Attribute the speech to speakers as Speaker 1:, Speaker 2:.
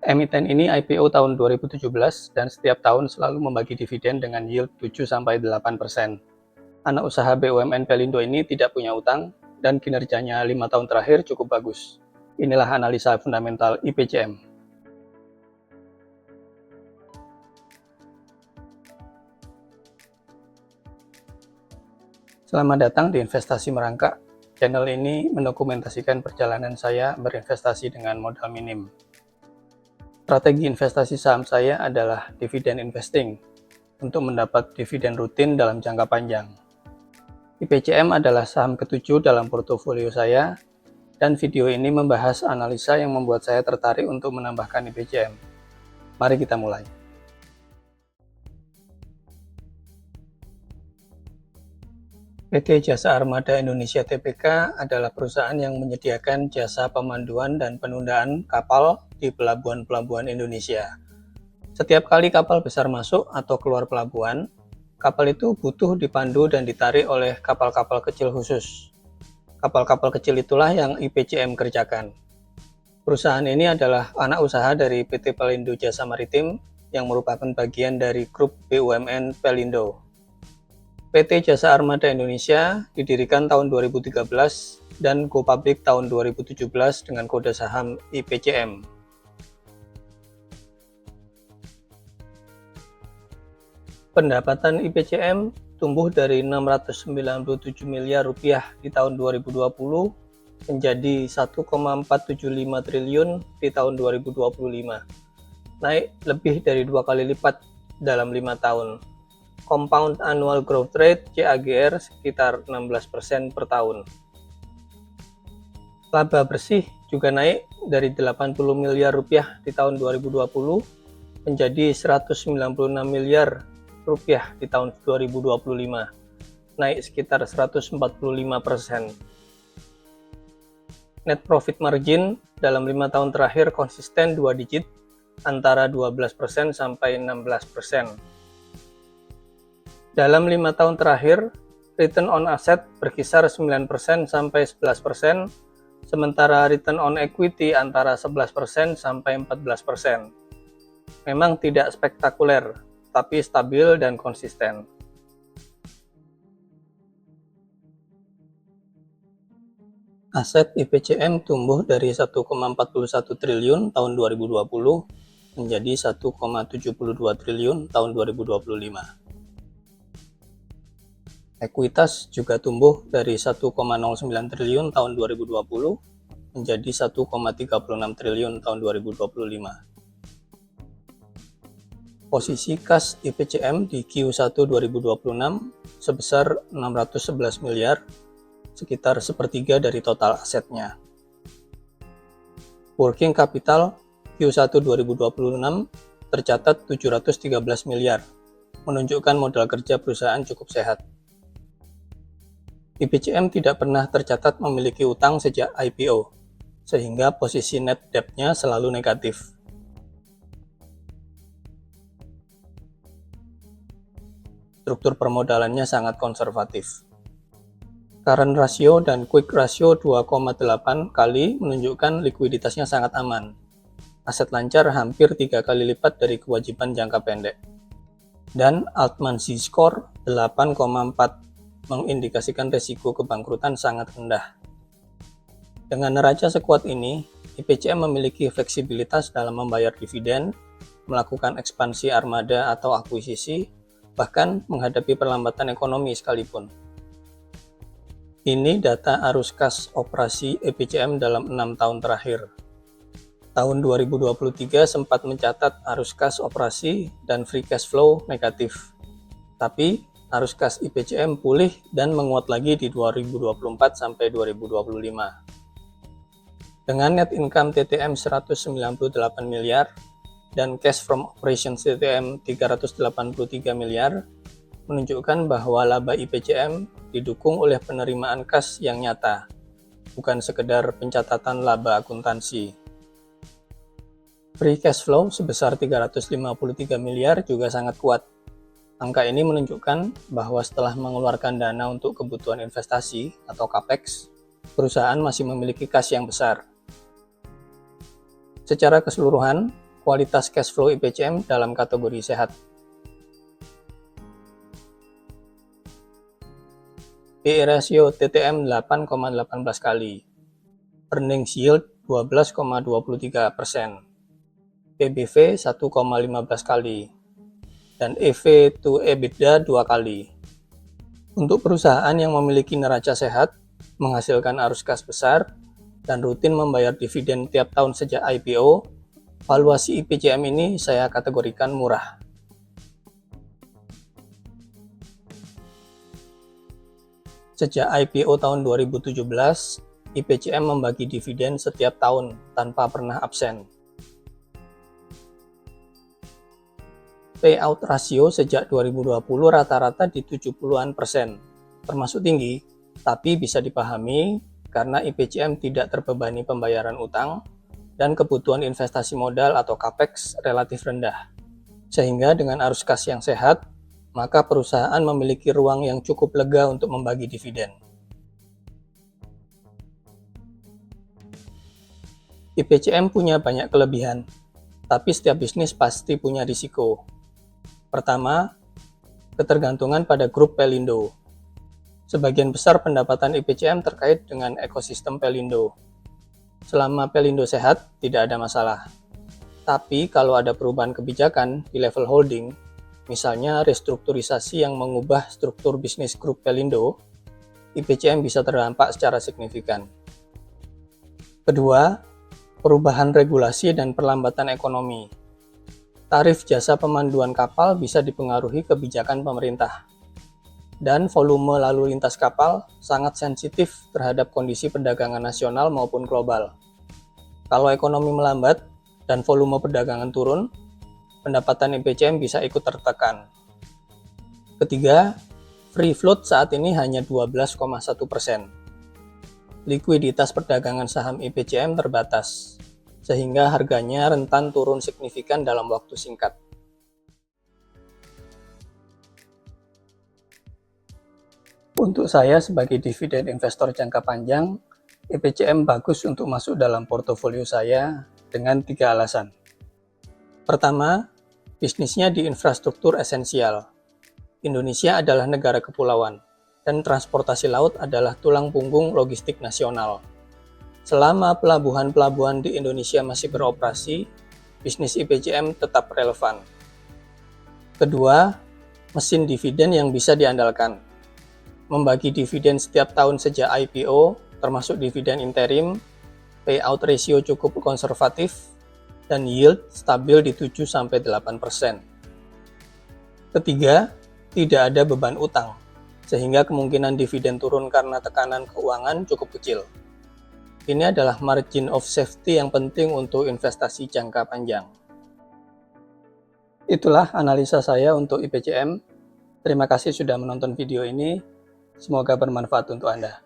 Speaker 1: Emiten ini IPO tahun 2017 dan setiap tahun selalu membagi dividen dengan yield 7-8%. Anak usaha BUMN Pelindo ini tidak punya utang dan kinerjanya 5 tahun terakhir cukup bagus. Inilah analisa fundamental IPCM. Selamat datang di Investasi Merangkak. Channel ini mendokumentasikan perjalanan saya berinvestasi dengan modal minim. Strategi investasi saham saya adalah dividend investing untuk mendapat dividen rutin dalam jangka panjang. IPCM adalah saham ketujuh dalam portofolio saya dan video ini membahas analisa yang membuat saya tertarik untuk menambahkan IPCM. Mari kita mulai. PT Jasa Armada Indonesia Tbk adalah perusahaan yang menyediakan jasa pemanduan dan penundaan kapal di pelabuhan-pelabuhan Indonesia. Setiap kali kapal besar masuk atau keluar pelabuhan, kapal itu butuh dipandu dan ditarik oleh kapal-kapal kecil khusus. Kapal-kapal kecil itulah yang IPCM kerjakan. Perusahaan ini adalah anak usaha dari PT Pelindo Jasa Maritim yang merupakan bagian dari grup BUMN Pelindo. PT Jasa Armada Indonesia didirikan tahun 2013 dan go public tahun 2017 dengan kode saham IPCM. Pendapatan IPCM tumbuh dari 697 miliar rupiah di tahun 2020 menjadi 1,475 triliun di tahun 2025, naik lebih dari 2 kali lipat dalam 5 tahun. Compound Annual Growth Rate CAGR sekitar 16% per tahun. Laba bersih juga naik dari 80 miliar rupiah di tahun 2020 menjadi 196 miliar rupiah di tahun 2025, naik sekitar 145%. Net profit margin dalam 5 tahun terakhir konsisten 2 digit, antara 12% sampai 16%. Dalam 5 tahun terakhir, return on asset berkisar 9% sampai 11%, sementara return on equity antara 11% sampai 14%. Memang tidak spektakuler, tapi stabil dan konsisten. Aset IPCM tumbuh dari 1,41 triliun tahun 2020 menjadi 1,72 triliun tahun 2025. Ekuitas juga tumbuh dari 1,09 triliun tahun 2020 menjadi 1,36 triliun tahun 2025. Posisi kas IPCM di Q1 2026 sebesar 611 miliar, sekitar sepertiga dari total asetnya. Working capital Q1 2026 tercatat 713 miliar, menunjukkan modal kerja perusahaan cukup sehat. IPCM tidak pernah tercatat memiliki utang sejak IPO, sehingga posisi net debt-nya selalu negatif. Struktur permodalannya sangat konservatif. Current ratio dan quick ratio 2,8 kali menunjukkan likuiditasnya sangat aman. Aset lancar hampir 3 kali lipat dari kewajiban jangka pendek. Dan Altman Z-score 8,4 mengindikasikan resiko kebangkrutan sangat rendah. Dengan neraca sekuat ini, IPCM memiliki fleksibilitas dalam membayar dividen, melakukan ekspansi armada atau akuisisi, bahkan menghadapi perlambatan ekonomi sekalipun. Ini data arus kas operasi IPCM dalam 6 tahun terakhir. Tahun 2023 sempat mencatat arus kas operasi dan free cash flow negatif. Tapi arus kas IPCM pulih dan menguat lagi di 2024 sampai 2025. Dengan net income TTM 198 miliar dan cash from operations TTM 383 miliar, menunjukkan bahwa laba IPCM didukung oleh penerimaan kas yang nyata, bukan sekedar pencatatan laba akuntansi. Free cash flow sebesar 353 miliar juga sangat kuat. Angka ini menunjukkan bahwa setelah mengeluarkan dana untuk kebutuhan investasi atau CAPEX, perusahaan masih memiliki kas yang besar. Secara keseluruhan, kualitas cash flow IPCM dalam kategori sehat. PE ratio TTM 8,18 kali, earnings yield 12,23%, PBV 1,15 kali, dan EV to EBITDA 2 kali. Untuk perusahaan yang memiliki neraca sehat, menghasilkan arus kas besar, dan rutin membayar dividen tiap tahun sejak IPO, valuasi IPCM ini saya kategorikan murah. Sejak IPO tahun 2017, IPCM membagi dividen setiap tahun tanpa pernah absen. Payout rasio sejak 2020 rata-rata di 70-an%, termasuk tinggi, tapi bisa dipahami karena IPCM tidak terbebani pembayaran utang dan kebutuhan investasi modal atau CAPEX relatif rendah. Sehingga dengan arus kas yang sehat, maka perusahaan memiliki ruang yang cukup lega untuk membagi dividen. IPCM punya banyak kelebihan, tapi setiap bisnis pasti punya risiko. Pertama, ketergantungan pada grup Pelindo. Sebagian besar pendapatan IPCM terkait dengan ekosistem Pelindo. Selama Pelindo sehat, tidak ada masalah. Tapi kalau ada perubahan kebijakan di level holding, misalnya restrukturisasi yang mengubah struktur bisnis grup Pelindo, IPCM bisa terdampak secara signifikan. Kedua, perubahan regulasi dan perlambatan ekonomi. Tarif jasa pemanduan kapal bisa dipengaruhi kebijakan pemerintah. Dan volume lalu lintas kapal sangat sensitif terhadap kondisi perdagangan nasional maupun global. Kalau ekonomi melambat dan volume perdagangan turun, pendapatan IPCM bisa ikut tertekan. Ketiga, free float saat ini hanya 12,1%. Likuiditas perdagangan saham IPCM terbatas, sehingga harganya rentan turun signifikan dalam waktu singkat. Untuk saya sebagai dividen investor jangka panjang, IPCM bagus untuk masuk dalam portofolio saya dengan 3 alasan. Pertama, bisnisnya di infrastruktur esensial. Indonesia adalah negara kepulauan, dan transportasi laut adalah tulang punggung logistik nasional. Selama pelabuhan-pelabuhan di Indonesia masih beroperasi, bisnis IPCM tetap relevan. Kedua, mesin dividen yang bisa diandalkan. Membagi dividen setiap tahun sejak IPO, termasuk dividen interim, payout ratio cukup konservatif, dan yield stabil di 7-8%. Ketiga, tidak ada beban utang, sehingga kemungkinan dividen turun karena tekanan keuangan cukup kecil. Ini adalah margin of safety yang penting untuk investasi jangka panjang. Itulah analisa saya untuk IPCM. Terima kasih sudah menonton video ini. Semoga bermanfaat untuk Anda.